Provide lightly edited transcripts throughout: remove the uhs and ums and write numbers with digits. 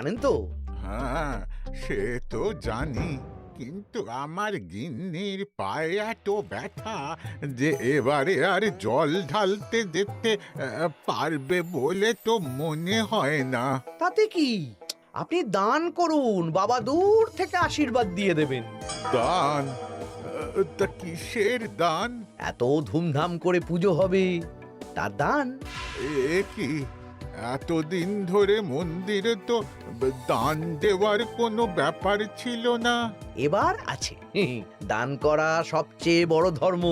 জানেন তো? হ্যাঁ, সে তো জানি, কিন্তু আমার গিন্নির পায়ে এত ব্যথা যে এবারে আর জল ঢালতে যেতে পারবে বলে তো মনে হয় না। তাতে কি, আপনি দান করুন, বাবা দূর থেকে আশীর্বাদ দিয়ে দেবেন। দান? তা কিসের দান? এত ধুমধাম করে পুজো হবে, তার দান। এ কি, এতদিন ধরে মন্দিরে তো দান দেওয়ার কোনো ব্যাপার ছিল না। এবার আছে। দান করা সবচেয়ে বড় ধর্ম।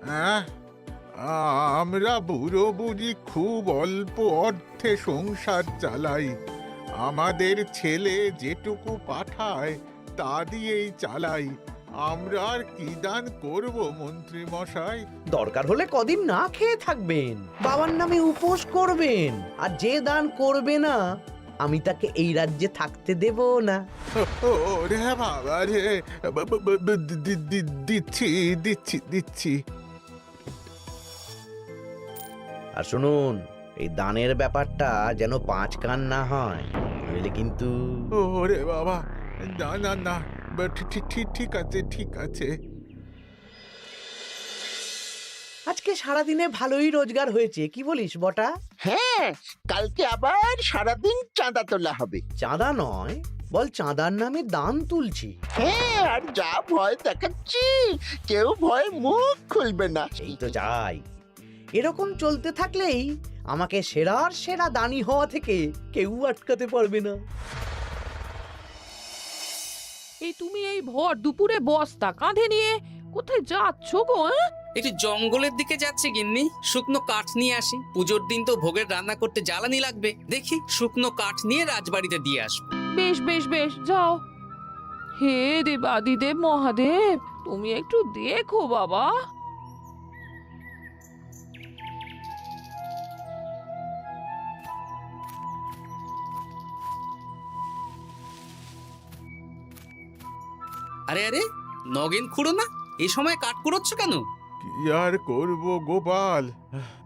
হ্যাঁ, আমরা বুড়ো বুড়ি খুব অল্প অর্থে সংসার চালাই। আমাদের ছেলে যেটুকু পাঠায় তা দিয়েই চালাই। আমরা আর কি দান করব মন্ত্রী মশাই? দরকার হলে কদিন না খেয়ে থাকবেন, বাবার নামে উপোস করবেন, আর যে দান করবে না আমি তাকে এই রাজ্যে থাকতে দেব না। ওরে বাবা রে, দিচ্ছি দিচ্ছি দিচ্ছি। আর শুনুন, এই দানের ব্যাপারটা যেন পাঁচ কান না হয়, নইলে কিন্তু। ওরে বাবা, না না না, ঠিক আছে ঠিক আছে। আজকে সারাদিনে ভালোই রোজগার হয়েছে, কি বলিস বটা? হ্যাঁ, কালকে আবার সারাদিন চাঁদা তোলা হবে। চাঁদা নয়, বল চাঁদার নামে দান তুলছি। হ্যাঁ, আর যা ভয় দেখাচ্ছি, কেউ ভয় মুখ খুলবে না। এই তো যাই, এরকম চলতে থাকলেই আমাকে সেরার সেরা দানি হওয়া থেকে কেউ আটকাতে পারবে না। এই তুমি এই ভর দুপুরে বস্তা কাঁধে নিয়ে কোথায় যাচ্ছ গো? একটু জঙ্গলের দিকে যাচ্ছে গিন্নি, শুকনো কাঠ নিয়ে আসি। পুজোর দিন তো ভোগের রান্না করতে জ্বালানি লাগবে, দেখি শুকনো কাঠ নিয়ে রাজবাড়িতে দিয়ে আসবো। বেশ বেশ বেশ, যাও। হে দেবাদিদেব মহাদেব, তুমি একটু দেখো বাবা। আরে আরে, নগেন খুঁড়ো না, এই সময় কাঠ কুড়োচ্ছ কেন? কি আর করব গোপাল,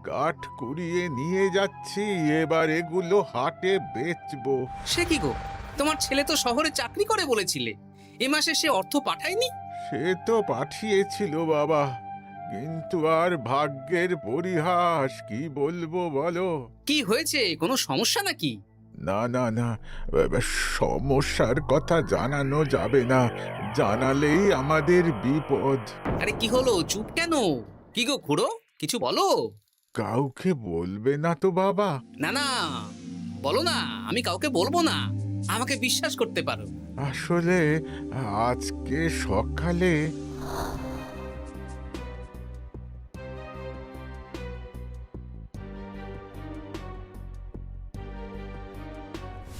কাঠ কুড়িয়ে নিয়ে যাচ্ছি, এবার এগুলো হাটে বেচবো। সে কি গো, তোমার ছেলে তো শহরে চাকরি করে বলেছিলে, এ মাসে সে অর্থ পাঠায়নি? সে তো পাঠিয়েছিল বাবা, কিন্তু আর ভাগ্যের পরিহাস, কি বলবো বলো। কি হয়েছে, কোনো সমস্যা নাকি? না না না, সমস্যার কথা জানানো যাবে না, জানালেই আমাদের বিপদ। আরে কি হলো, চুপ কেন? কি গো খুড়ো, কিছু বলো। কাউকে বলবে না তো বাবা? না না, বলো না, আমি কাউকে বলবো না, আমাকে বিশ্বাস করতে পারো। আসলে আজকে সকালে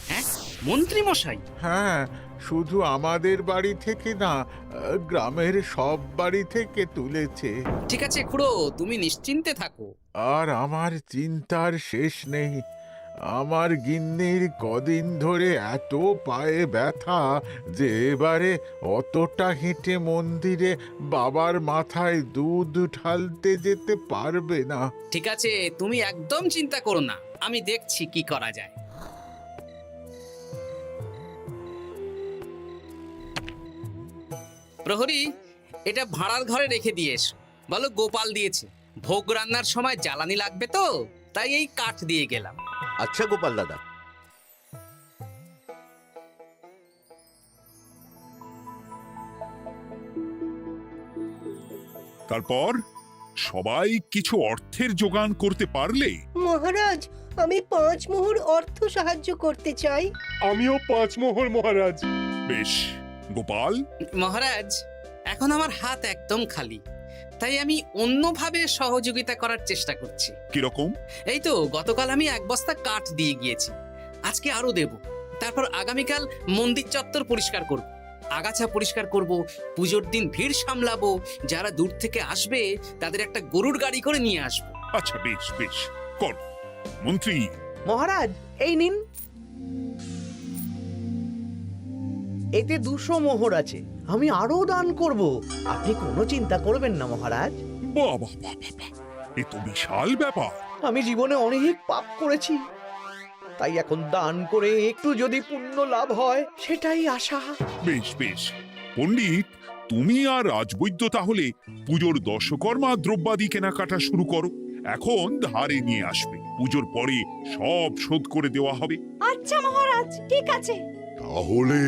হ্যাঁ, মন্ত্রী মশাই? হ্যাঁ, শুধু আমাদের বাড়ি থেকে না, গ্রামের সব বাড়ি থেকে তুলেছে। ঠিক আছে খুড়ো, তুমি নিশ্চিন্তে থাকো। আর আমার চিন্তার শেষ নেই। আমার গিন্নির কদিন ধরে এত পায়ে ব্যথা যে এবারে অতটা হেঁটে মন্দিরে বাবার মাথায় দুধ ঢালতে যেতে পারবে না। ঠিক আছে, তুমি একদম চিন্তা করো না, আমি দেখছি কি করা যায়। প্রহরী, এটা ভাড়ার ঘরে রেখে দিয়ে এসো। বলো গোপাল দিয়েছে, ভোগ রান্নার সময় জ্বালানি লাগবে তো, তাই এই কাঠ দিয়ে গেলাম। আচ্ছা গোপাল দাদা। তারপর সবাই কিছু অর্থের যোগান করতে পারলে? মহারাজ, আমি 5 মোহর অর্থ সাহায্য করতে চাই। আমিও 5 মোহর মহারাজ। বেশ গোপাল। মহারাজ, এখন আমার হাত একদম খালি, তাই আমি অন্যভাবে সহযোগিতা করার চেষ্টা করছি। কিরকম? এই তো গতকাল আমি 1 বস্তা কাঠ দিয়ে গিয়েছি, আজকে আরো দেব। তারপর আগামীকাল মন্দির চত্বর পরিষ্কার করব, আগাছা পরিষ্কার করব, পুজোর দিন ভিড় সামলাবো, যারা দূর থেকে আসবে তাদের একটা গরুর গাড়ি করে নিয়ে আসবো। আচ্ছা বেশ বেশ, কর। মন্ত্রী। মহারাজ, এই নিন, এতে 200 মোহর আছে, আমি আরো দান করব, আপনি কোনো চিন্তা করবেন না মহারাজ। বাহ বাহ বাহ বাহ, এ তো বিশাল ব্যাপার। আমি জীবনে অনেক পাপ করেছি, তাই এখন দান করে একটু যদি পুণ্য লাভ হয় সেটাই আশা। বেশ বেশ পণ্ডিত, তুমি আর রাজবৈদ্য তাহলে পুজোর দশকর্মা দ্রব্যাদি কেনাকাটা শুরু করো। এখন ধারে নিয়ে আসবে, পুজোর পরে সব শোধ করে দেওয়া হবে। আচ্ছা মহারাজ, ঠিক আছে। তাহলে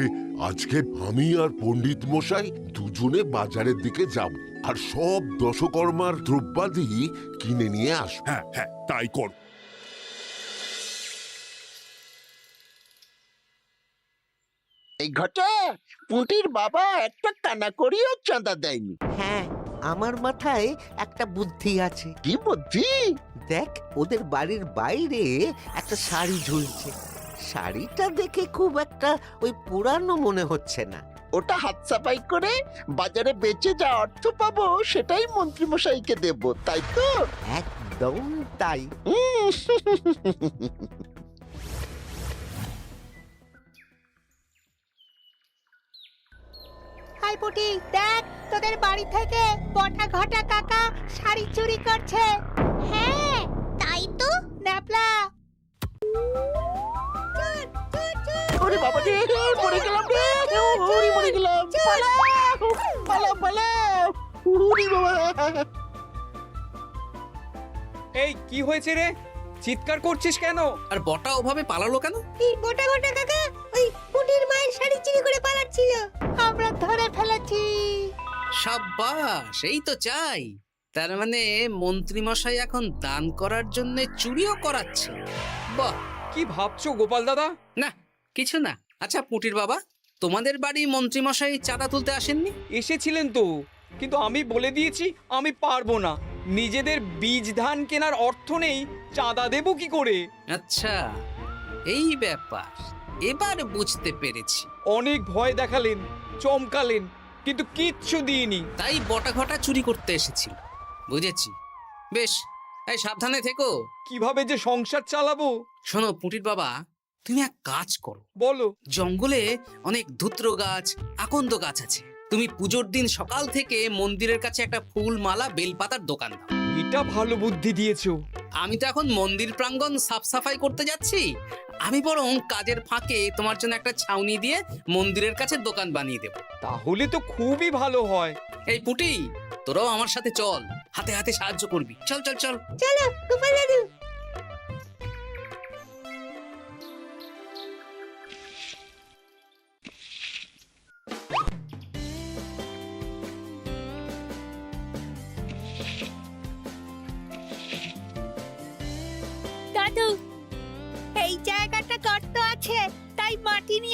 আজকে আমি আর পণ্ডিত মশাই দুজনে বাজারের দিকে যাব আর সব দশকর্মার দ্রব্যাদি কিনে নিয়ে আসবো। হ্যাঁ হ্যাঁ, তাই কর। এই ঘটা পুঁটির বাবা একটা কানা করিও চাঁদা দেয়নি। হ্যাঁ, আমার মাথায় একটা বুদ্ধি আছে। কি বুদ্ধি? দেখ, ওদের বাড়ির বাইরে একটা শাড়ি ঝুলছে। শাড়িটা দেখে খুব একটা ওই পুরানো মনে হচ্ছে না। ওটা হাত সাফাই করে বাজারে বেচে যা অর্থ পাবো সেটাই মন্ত্রী মশাইকে দেব, তাই তো? একদম তাই। হাই পুটি, দেখ তোদের বাড়ি থেকে বটা ঘটা কাকা শাড়ি চুরি করছে। হ্যাঁ তাই তো। ন্যাপলা, ওরে বাবা রে, মরে গেলাম রে, ওরে মরে গেলাম। পালাও, পালাও, পালাও। ওরে বাবা। এই কি হয়েছে রে? চিৎকার করছিস কেন? আর বটা ওভাবে পালালো কেন? এই বটা ঘটা কাকা ওই পুটির মায়ের শাড়ি চুরি করে পালাচ্ছিল, আমরা ধরে ফেলেছি। সাব্বাস, এই তো চাই। তার মানে মন্ত্রী মশাই এখন দান করার জন্য চুরিও করাচ্ছে। বাহ! কি ভাবছো গোপাল দাদা? না, কিছু না। আচ্ছা পুটির বাবা, তোমাদের বাড়ি মন্ত্রী মশাই চাঁদা তুলতে আসেননি? এসেছিলেন তো, কিন্তু আমি বলে দিয়েছি আমি পারবো না। নিজেদের বীজ ধান কেনার অর্থ নেই, চাঁদা দেবো কি করে? আচ্ছা, এই ব্যাপার, এবার বুঝতে পেরেছি। অনেক ভয় দেখালেন, চমকালেন, কিন্তু কিচ্ছু দিইনি। তাই বটা ঘটা চুরি করতে এসেছিল। বুঝেছি। বেশ, এই সাবধানে থেকো। কিভাবে যে সংসার চালাবো? শোনো পুটির বাবা, তুমি এক কাজ করো। বলো। জঙ্গলে অনেক ধুত্র গাছ, আকন্দ গাছ আছে। তুমি পুজোর দিন সকাল থেকে মন্দিরের কাছে একটা ফুল মালা বেলপাতার দোকান দাও। এটা ভালো বুদ্ধি দিয়েছো। আমি তো এখন মন্দির প্রাঙ্গণ সাফ সাফাই করতে যাচ্ছি। আমি বরং কাজের ফাঁকে তোমার জন্য একটা ছাউনি দিয়ে মন্দিরের কাছে দোকান বানিয়ে দেব। তাহলে তো খুবই ভালো হয়। এই পুটি, তোরাও আমার সাথে চল, হাতে হাতে সাহায্য করবি। চল চল চল। চলো গোপাল দাদু।